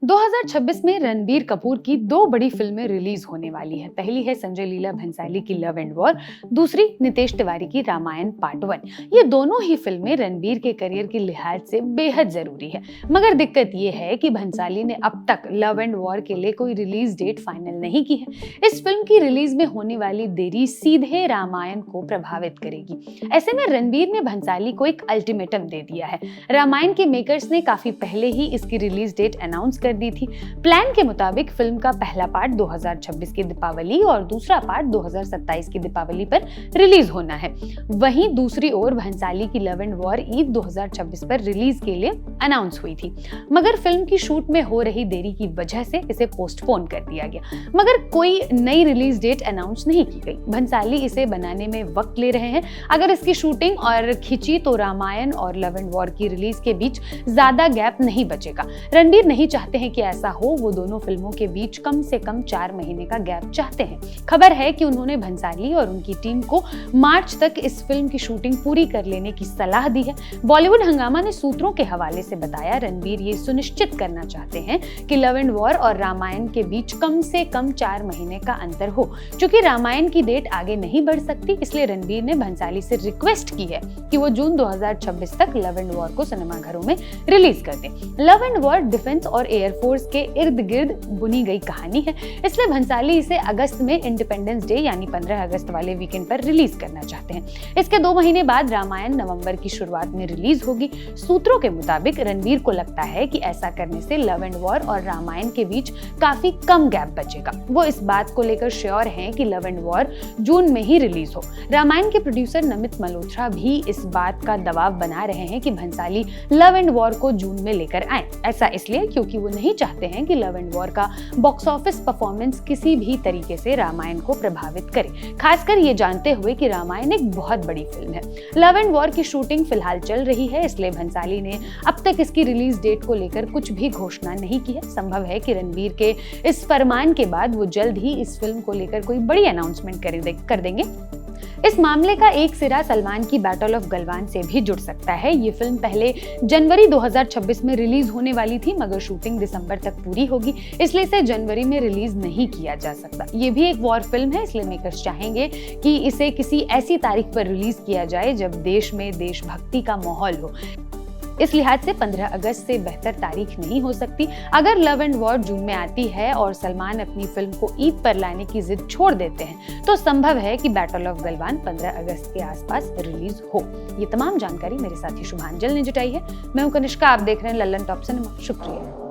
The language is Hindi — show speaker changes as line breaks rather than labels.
2026 में रणबीर कपूर की दो बड़ी फिल्में रिलीज होने वाली है। पहली है संजय लीला भंसाली की लव एंड वॉर, दूसरी नितेश तिवारी की रामायण पार्ट 1। ये दोनों ही फिल्में रणबीर के करियर के लिहाज से बेहद जरूरी है। मगर दिक्कत ये है कि भंसाली ने अब तक लव एंड वॉर के लिए कोई रिलीज डेट फाइनल नहीं की है। इस फिल्म की रिलीज में होने वाली देरी सीधे रामायण को प्रभावित करेगी। ऐसे में रणबीर ने भंसाली को एक अल्टीमेटम दे दिया है। रामायण के मेकर्स ने काफी पहले ही इसकी रिलीज डेट अनाउंस कर दी थी। प्लान के मुताबिक फिल्म का पहला पार्ट 2026 की दीपावली और दूसरा पार्ट 2027 की दीपावली पर रिलीज होना है। वहीं दूसरी ओर भंसाली की लव एंड वॉर ईद 2026 पर रिलीज के लिए अनाउंस हुई थी, मगर फिल्म की शूट में हो रही देरी की वजह से इसे पोस्टपोन कर दिया गया। मगर कोई नई रिलीज डेट अनाउंस नहीं की गई। भंसाली इसे बनाने में वक्त ले रहे हैं। अगर इसकी शूटिंग और खिंची तो रामायण और लव एंड वॉर की रिलीज के बीच ज्यादा गैप नहीं बचेगा। रणबीर नहीं चाहते हैं कि ऐसा हो। वो दोनों फिल्मों के बीच कम से कम 4 महीने का गैप चाहते हैं। खबर है कि उन्होंने भंसाली और उनकी टीम को मार्च तक इस फिल्म की शूटिंग पूरी कर लेने की सलाह दी है। बॉलीवुड हंगामा ने सूत्रों के हवाले से बताया, रणबीर ये सुनिश्चित करना चाहते हैं कि लव एंड वॉर और रामायण के बीच कम से कम 4 महीने का अंतर हो। चूंकि रामायण की डेट आगे नहीं बढ़ सकती, इसलिए रणबीर ने भंसाली से रिक्वेस्ट की है कि वो जून 2026 तक लव एंड वॉर को सिनेमाघरों में रिलीज कर दें। लव एंड वॉर डिफेंस और एयरफोर्स के इर्द गिर्द बुनी गई कहानी है, इसलिए भंसाली इसे अगस्त में इंडिपेंडेंस डे यानी 15 अगस्त वाले वीकेंड पर रिलीज करना चाहते हैं। इसके 2 महीने बाद रामायण नवंबर की शुरुआत में रिलीज होगी। सूत्रों के मुताबिक रणबीर को लगता है कि ऐसा करने से लव एंड वॉर और रामायण के बीच काफी कम गैप बचेगा। वो इस बात को लेकर श्योर हैं कि लव एंड वॉर जून में ही रिलीज हो। रामायण के प्रोड्यूसर नमित मल्होत्रा भी इस बात का दबाव बना रहे हैं कि भंसाली लव एंड वॉर को जून में लेकर आए। ऐसा इसलिए क्योंकि वो नहीं चाहते हैं कि लव एंड वॉर का बॉक्स ऑफिस परफॉर्मेंस किसी भी तरीके से रामायण को प्रभावित करे, खासकर ये जानते हुए कि रामायण एक बहुत बड़ी फिल्म है। लव एंड वॉर की शूटिंग फिलहाल चल रही है, इसलिए भंसाली ने अब तक इसकी रिलीज डेट को लेकर कुछ भी घोषणा नहीं की है। संभव है कि रणबीर के इस फरमान के बाद वो जल्द ही इस फिल्म को लेकर कोई बड़ी अनाउंसमेंट कर देंगे। इस मामले का एक सिरा सलमान की बैटल ऑफ गलवान से भी जुड़ सकता है। ये फिल्म पहले जनवरी 2026 में रिलीज होने वाली थी, मगर शूटिंग दिसंबर तक पूरी होगी, इसलिए इसे जनवरी में रिलीज नहीं किया जा सकता। ये भी एक वॉर फिल्म है, इसलिए मेकर्स चाहेंगे कि इसे किसी ऐसी तारीख पर रिलीज किया जाए जब देश में देशभक्ति का माहौल हो। इस लिहाज से 15 अगस्त से बेहतर तारीख नहीं हो सकती। अगर लव एंड वॉर जून में आती है और सलमान अपनी फिल्म को ईद पर लाने की जिद छोड़ देते हैं, तो संभव है कि बैटल ऑफ गलवान 15 अगस्त के आसपास रिलीज हो। ये तमाम जानकारी मेरे साथी शुभांजल ने जुटाई है। मैं हूं कनिष्का, आप देख रहे हैं लल्लन टॉप सिनेमा। शुक्रिया।